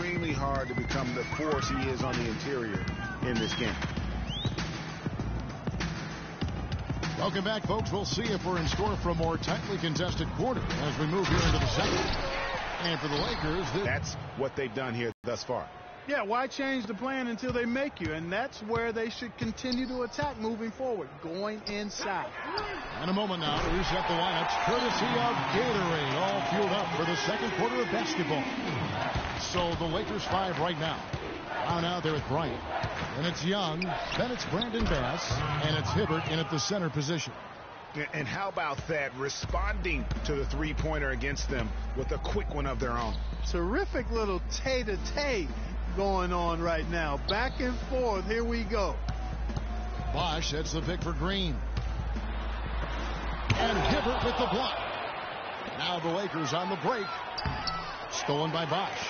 extremely hard to become the force he is on the interior in this game. Welcome back, folks. We'll see if we're in store for a more tightly contested quarter as we move here into the second. And for the Lakers, that's what they've done here thus far. Yeah, why change the plan until they make you? And that's where they should continue to attack moving forward, going inside. In a moment now to reset the lineups, courtesy of Gatorade, all fueled up for the second quarter of basketball. So the Lakers 5 right now. Down out there with Bryant. And it's Young, then it's Brandon Bass, and it's Hibbert in at the center position. And how about that, responding to the three-pointer against them with a quick one of their own. Terrific little tay-to-tay going on right now. Back and forth. Here we go. Bosh sets the pick for Green. And Hibbert with the block. Now the Lakers on the break. Stolen by Bosh.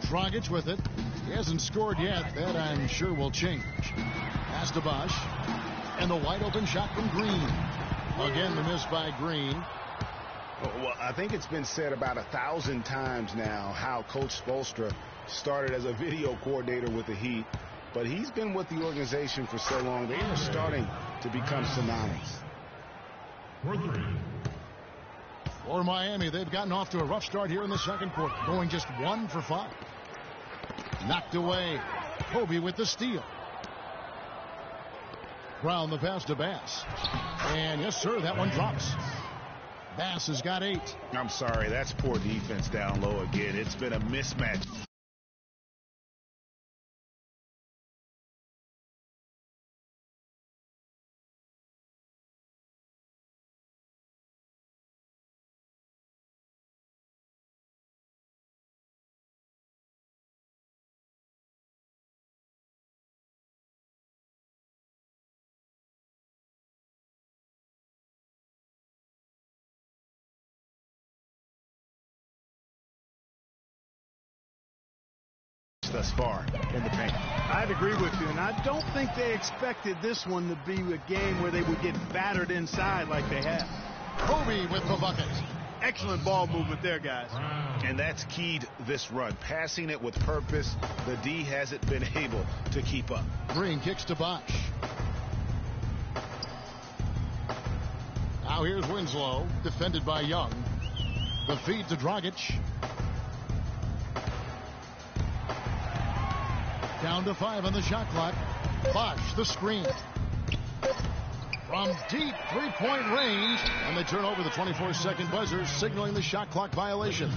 Dragic with it. He hasn't scored yet. That I'm sure will change. Pass to Bosh. And the wide open shot from Green. Again the miss by Green. Well, I think it's been said about 1,000 times now how Coach Spoelstra started as a video coordinator with the Heat, but he's been with the organization for so long, they are starting to become synonymous. For Miami, they've gotten off to a rough start here in the second quarter, going just 1 for 5. Knocked away. Kobe with the steal. Brown the pass to Bass. And yes, sir, that one drops. Bass has got 8. I'm sorry, that's poor defense down low again. It's been a mismatch. Thus far in the paint. I'd agree with you, and I don't think they expected this one to be a game where they would get battered inside like they have. Kobe with the bucket. Excellent ball movement there, guys. And that's keyed this run. Passing it with purpose. The D hasn't been able to keep up. Green kicks to Bosh. Now here's Winslow, defended by Young. The feed to Dragic. Down to 5 on the shot clock. Bosh, the screen. From deep three-point range. And they turn over the 24-second buzzer, signaling the shot clock violation.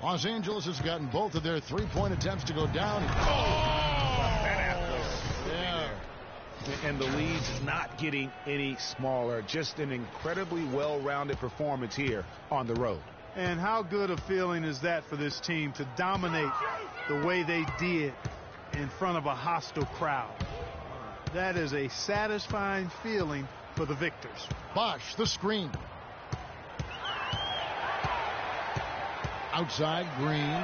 Los Angeles has gotten both of their three-point attempts to go down. Yeah. And the lead's not getting any smaller. Just an incredibly well-rounded performance here on the road. And how good a feeling is that for this team to dominate the way they did in front of a hostile crowd? That is a satisfying feeling for the victors. Bosh, the screen. Outside, Green.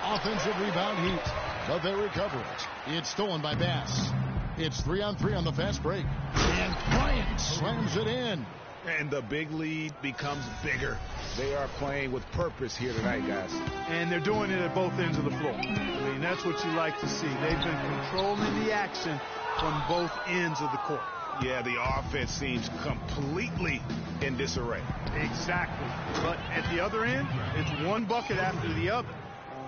Offensive rebound, Heat. But they recover it. It's stolen by Bass. It's 3-on-3 on the fast break. And Bryant slams it in. And the big lead becomes bigger. They are playing with purpose here tonight, guys. And they're doing it at both ends of the floor. I mean, that's what you like to see. They've been controlling the action from both ends of the court. Yeah, the offense seems completely in disarray. Exactly. But at the other end, it's one bucket after the other.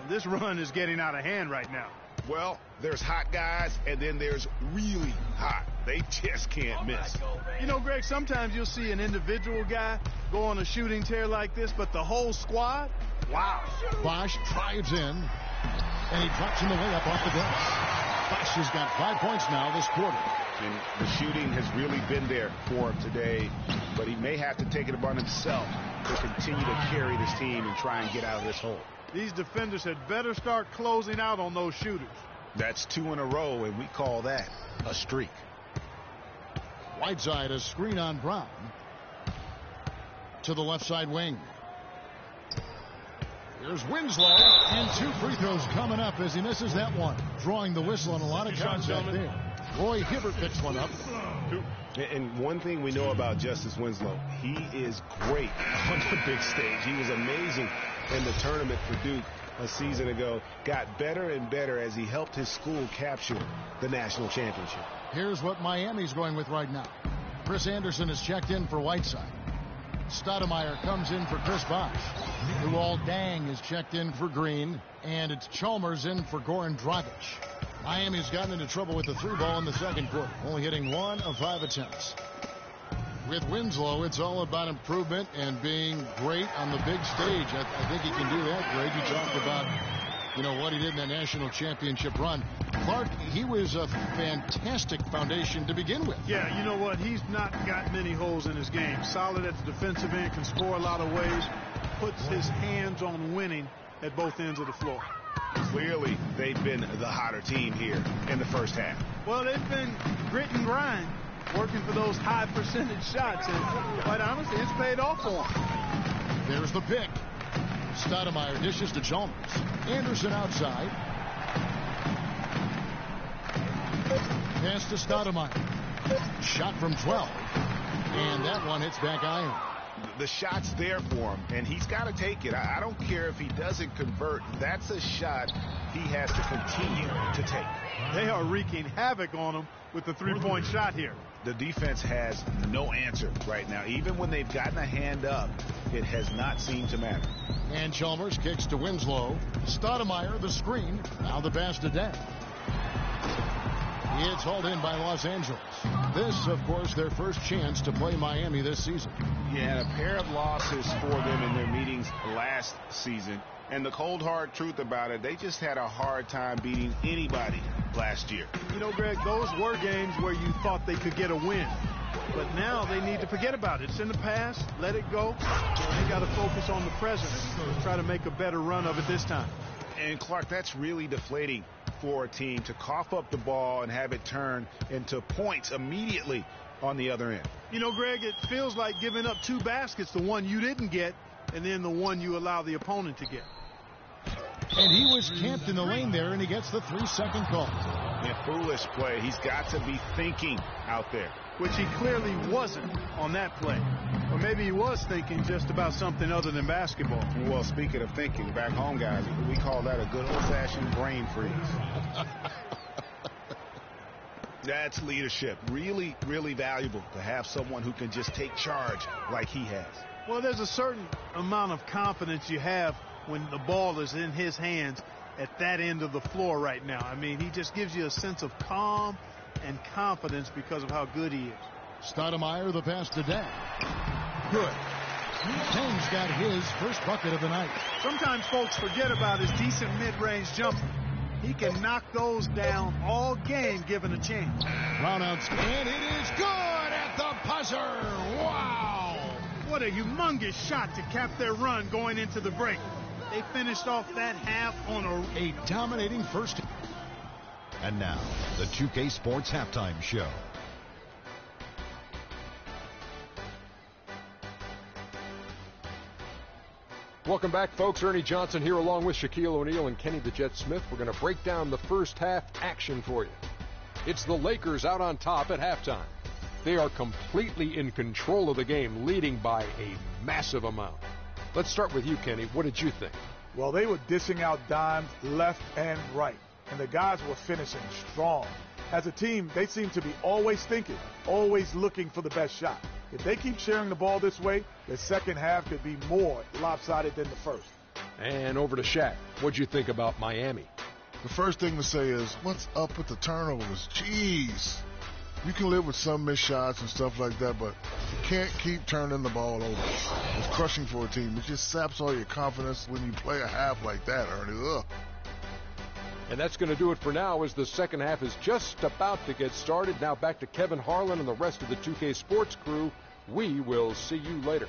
This run is getting out of hand right now. Well, there's hot guys, and then there's really hot. They just can't miss. You know, Greg, sometimes you'll see an individual guy go on a shooting tear like this, but the whole squad, wow. Bosh drives in, and he drops him the way up off the glass. Bosh has got 5 points now this quarter. And the shooting has really been there for him today, but he may have to take it upon himself to continue to carry this team and try and get out of this hole. These defenders had better start closing out on those shooters. That's 2 in a row, and we call that a streak. Whiteside, a screen on Brown. To the left side wing. Here's Winslow, and 2 free throws coming up as he misses that one. Drawing the whistle on a lot of contact there. Roy Hibbert picks one up. And one thing we know about Justice Winslow, he is great on the big stage. He was amazing in the tournament for Duke a season ago. Got better and better as he helped his school capture the national championship. Here's what Miami's going with right now. Chris Anderson is checked in for Whiteside. Stoudemire comes in for Chris Bosh. Luol Deng is checked in for Green. And it's Chalmers in for Goran Dragic. Miami's gotten into trouble with the 3-ball in the second quarter, only hitting 1 of 5 attempts. With Winslow, it's all about improvement and being great on the big stage. I think he can do that, Greg. You talked about, what he did in that national championship run. Clark, he was a fantastic foundation to begin with. Yeah, you know what? He's not got many holes in his game. Solid at the defensive end, can score a lot of ways, puts his hands on winning at both ends of the floor. Clearly, they've been the hotter team here in the first half. Well, they've been grit and grind, working for those high percentage shots, and quite honestly, it's paid off for them. There's the pick. Stoudemire dishes to Chalmers. Anderson outside. Pass to Stoudemire. Shot from 12. And that one hits back iron. The shot's there for him, and he's got to take it. I don't care if he doesn't convert. That's a shot he has to continue to take. They are wreaking havoc on him with the three-point shot here. The defense has no answer right now. Even when they've gotten a hand up, it has not seemed to matter. And Chalmers kicks to Winslow. Stoudemire, the screen. Now the pass to Deng. It's hauled in by Los Angeles. This, of course, their first chance to play Miami this season. Yeah, and a pair of losses for them in their meetings last season. And the cold, hard truth about it, they just had a hard time beating anybody last year. You know, Greg, those were games where you thought they could get a win. But now they need to forget about it. It's in the past. Let it go. They got to focus on the present and try to make a better run of it this time. And, Clark, that's really deflating for a team to cough up the ball and have it turn into points immediately on the other end. You know, Greg, it feels like giving up 2 baskets, the one you didn't get, and then the one you allow the opponent to get. And he was camped in the lane there, and he gets the 3-second call. Yeah, foolish play. He's got to be thinking out there. Which he clearly wasn't on that play. Or maybe he was thinking just about something other than basketball. Well, speaking of thinking, back home, guys, we call that a good old-fashioned brain freeze. That's leadership. Really, really valuable to have someone who can just take charge like he has. Well, there's a certain amount of confidence you have when the ball is in his hands at that end of the floor right now. I mean, he just gives you a sense of calm and confidence because of how good he is. Stoudemire, the pass to Deng. Good. Deng's got his first bucket of the night. Sometimes folks forget about his decent mid-range jumper. He can knock those down all game given a chance. Brownouts, and it is good at the buzzer. Wow. What a humongous shot to cap their run going into the break. They finished off that half on a dominating first. And now, the 2K Sports Halftime Show. Welcome back, folks. Ernie Johnson here along with Shaquille O'Neal and Kenny the Jet Smith. We're going to break down the first half action for you. It's the Lakers out on top at halftime. They are completely in control of the game, leading by a massive amount. Let's start with you, Kenny. What did you think? Well, they were dishing out dimes left and right, and the guys were finishing strong. As a team, they seem to be always thinking, always looking for the best shot. If they keep sharing the ball this way, the second half could be more lopsided than the first. And over to Shaq. What'd you think about Miami? The first thing to say is, what's up with the turnovers? Jeez. You can live with some missed shots and stuff like that, but you can't keep turning the ball over. It's crushing for a team. It just saps all your confidence when you play a half like that, Ernie. Ugh. And that's going to do it for now as the second half is just about to get started. Now back to Kevin Harlan and the rest of the 2K Sports crew. We will see you later.